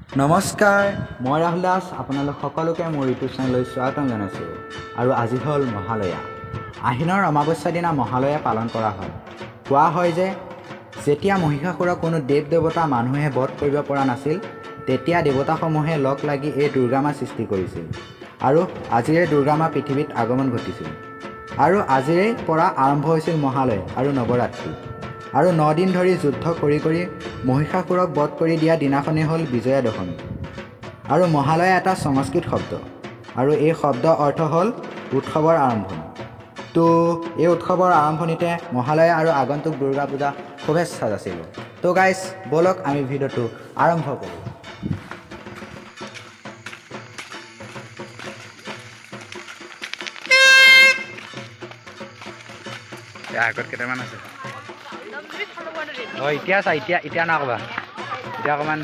নমস্কাৰ, মই ৰাহুল দাস। আপোনালোক সকলোকে মোৰ ইউটিউব চেনেললৈ স্বাগতম জনাইছোঁ। আৰু আজি হ'ল মহালয়া। আহিনৰ অমাৱস্যাৰ দিনা মহালয়া পালন কৰা হয়। কোৱা হয় যে যেতিয়া মহিষাসুৰক কোনো দেৱ দেৱতা মানুহে বধ কৰিব পৰা নাছিল, তেতিয়া দেৱতাসমূহে লগ লাগি এই দুৰ্গা মা সৃষ্টি কৰিছিল। আৰু আজিৰে দুৰ্গা মা পৃথিৱীত আগমন ঘটিছিল। আৰু আজিৰে পৰা আৰম্ভ হৈছিল মহালয়া আৰু নৱৰাত্ৰি। আৰু 9 দিন ধৰি যুদ্ধ কৰি মহিষাসুৰক বধ কৰি দিয়া দিনাখনেই হ'ল বিজয়া দশমী। আৰু মহালয়া এটা সংস্কৃত শব্দ, আৰু এই শব্দ অৰ্থ হ'ল উৎসৱৰ আৰম্ভণি। তো এই উৎসৱৰ আৰম্ভণিতে মহালয়া আৰু আগন্তুক দুৰ্গা পূজা শুভেচ্ছা যাচিলোঁ। তো গাইজ, ব'লক আমি ভিডিঅ'টো আৰম্ভ কৰোঁ। আগত কেইটামান আছে এতিয়া চা, এতিয়া নক'বা, এতিয়া অকণমান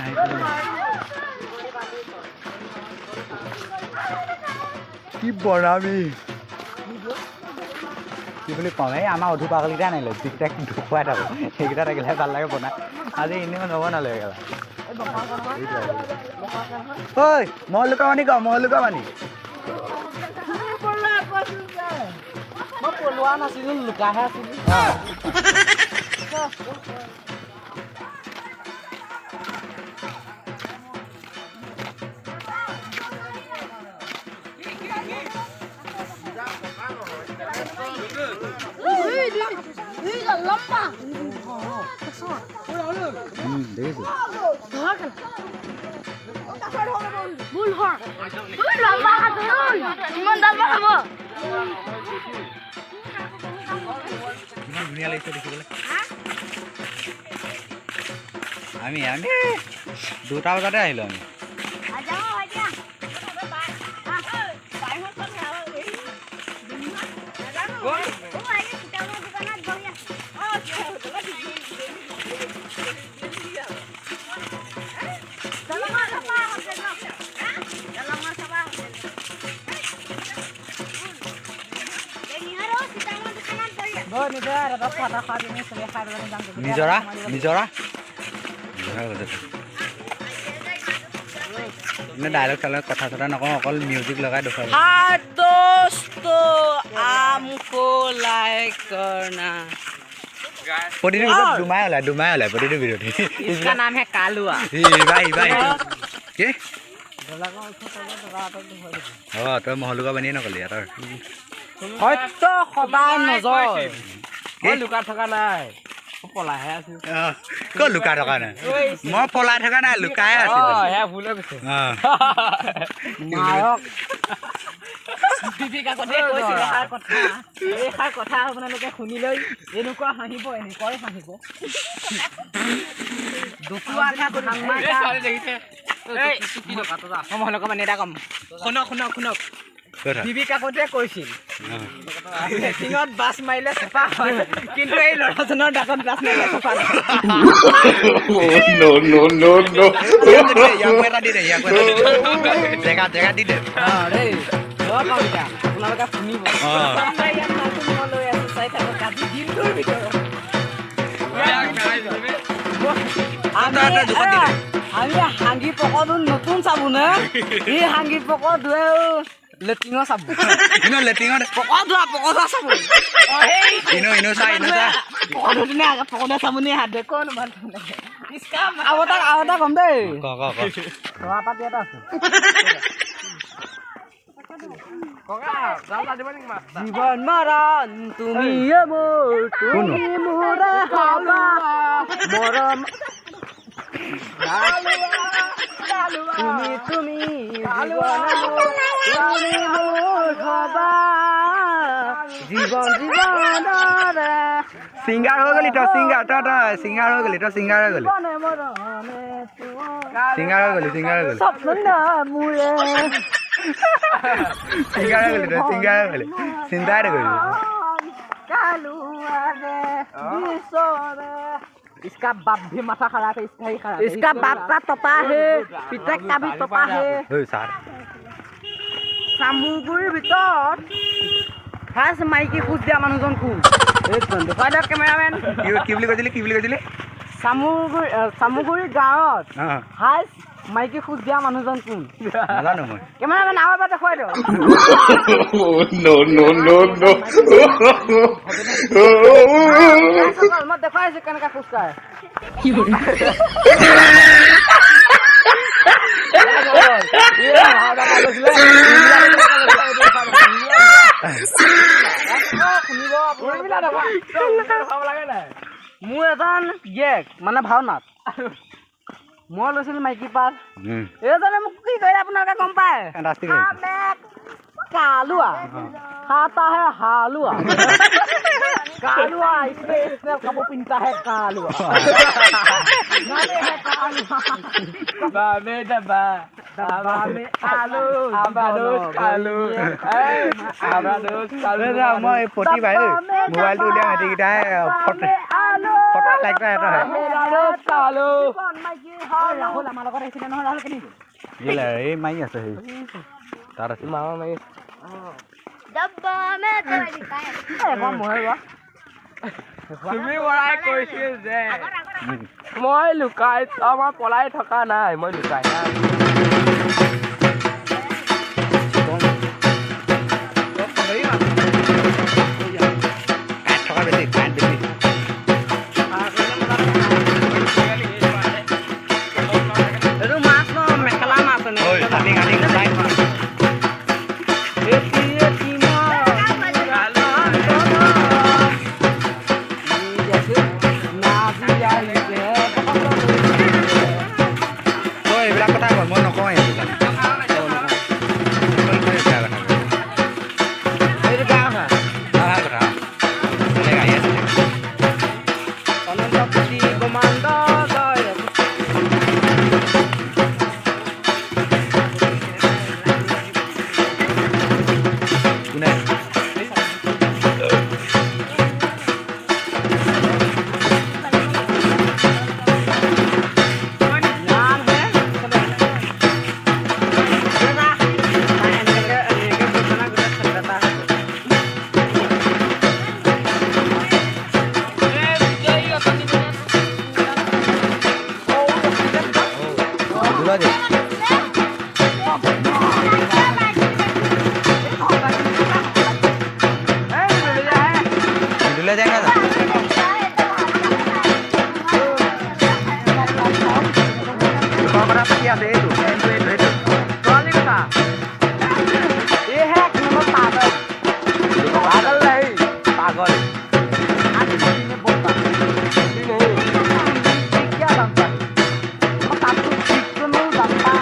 কি বনাবি কি বুলি কওঁ, এই আমাৰ অধু পাগলকেইটা আনিলে, যিকেইটা ঢুকুৱাই থাকোঁ সেইকেইটা থাকিলে ভাল লাগে বনাই। আজি এনেও নবনালে একেবাৰে। ঐ মই লুকা মানি ক, মই লুকা মানি মই পলোৱা নাছিলোঁ, লুকাহে আছিলোঁ। ইমান ধুনীয়া লাগিছে দেখিবলৈ। আমি 2টা বজাতে আহিলোঁ আমি। নিজৰা ডাইলগ চাইলগ কথা চথা নকওঁ, অকল মিউজিক লগাই দেখুৱাব। প্ৰতিটো ভিডিঅ'ত দুমাই ওলাই প্ৰতিটো ভিডিঅ'ত। इसका नाम है कालुआ। কি তই মহলুকা বানিয়ে নকলি তই। সত্য সদায় নজয়। মই লুকাই থকা নাই, পলাইহে আছো। ক'ত লুকাই থকা নাই? মই পলাই থকা নাই, লুকাই আছো। সেয়া ভুল হৈ গৈছে। মায়ক এইষাৰ কথা আপোনালোকে শুনি লৈ এনেকুৱা হাঁহিব, এনেকুৱাই হাঁহিব। মহলকা মানে এটা কম, শুনক শুনক শুনক। বিবি কাকতে কৈছিল লেট্ৰিনত বাছ মাৰিলে চাফা হয়, কিন্তু এই ল'ৰাজনৰ দাঁতত বাছ মাৰিলে চাফা নহয়। আপোনালোকে শুনিব। লৈ আছো, চাই থাকক আজি দিনটোৰ ভিতৰত। আমি হাংগি পকৰটো নতুন চাবোন হে, ই হাংগি পকৰ ধুৱে লেট্ৰিনৰ চাবোন। লেট্ৰিনত পকৰ ধোৱা চাবোন পকৰটো চাবোনে হাত দে কোন আৰু এটা কম দেই, পাতি এটা আছে। জীৱন মৰণ তুমি মোৰ, তুমি মোৰে হবা মৰম। তুমি মোৰ হবা জীৱনৰে। সিংগাৰ হৈ গলি তই, সিংগাৰ সিংগাৰ হৈ গলি সিংগাৰ হৈ গলি স্বপ্ন মোৰে সিংগাৰ হৈ গলি চিন্তাই নকৰিবি। इसका बाप भी माथा खराब है, इसका ही खराब है। इसका बाप का तपा है, पिता का भी तपा है। सामुगुरिर ভিতৰত ফাৰ্ষ্ট মাইকি খোজ দিয়া মানুহজন কোন? দেখুৱাই দিয়ক কেমেৰামেন। কি বুলি কৈছিলি? চামুগুৰি গাঁৱত ফাৰ্ষ্ট মাইকী খোজ দিয়া মানুহজন কোন নাজানো মই কেমেৰামেন আমাৰ পৰা দেখুৱাই দিয়ক মই দেখুৱাই আছো কেনেকে খোজ কাঢ়ে মোৰ এজন গিয়েক মানে ভাওনাত মই লৈছিলো মাইকী পাত এইজনে মোক কি কৰিলে আপোনালোকে গম পায় কালুआ खाता है हालुआ कालुआ इसमें इसने कबो पिनता है कालुआ नाले है कालुआ बाबे दबा दबा में आलू आबादोस कालू आबादोस कालू মই পতি ভাই মোবাইলটো উলিয়াই হাতি কিটাই ফটো লাগতা এটা आबादोस कालू राहुल আমাৰ লগত আহিছিলে নহয় ৰাহুল কেনি গিলা এই মাই আছে সেই তাৰ আছে মামা মাই डब्बा में तेरा दिखाया এখন মহেবা তুমি বৰাই কৈছিল যে মই লুকাই আমাৰ পলাই থকা নাই মই লুকাই নাই এইটো মাছ ন মেখেলা মাছ এইবিলাক কথা কয় মই নকওঁ এইবিলাক এইটো বেয়া কথা ভাল কথা বেলেগ আহি আছে অনন্ত পুতি ব্ৰহ্মাণ্ড জয় কোনে দুলা দে দুলা যায় না কথা পাতি আছে এইটো ছোৱালী কথা এই হে এক নম্বৰ পাগল পাগল নাই পাগল আজি দিনে বলতা দিনে क्या बनता और तातु कितनो बनता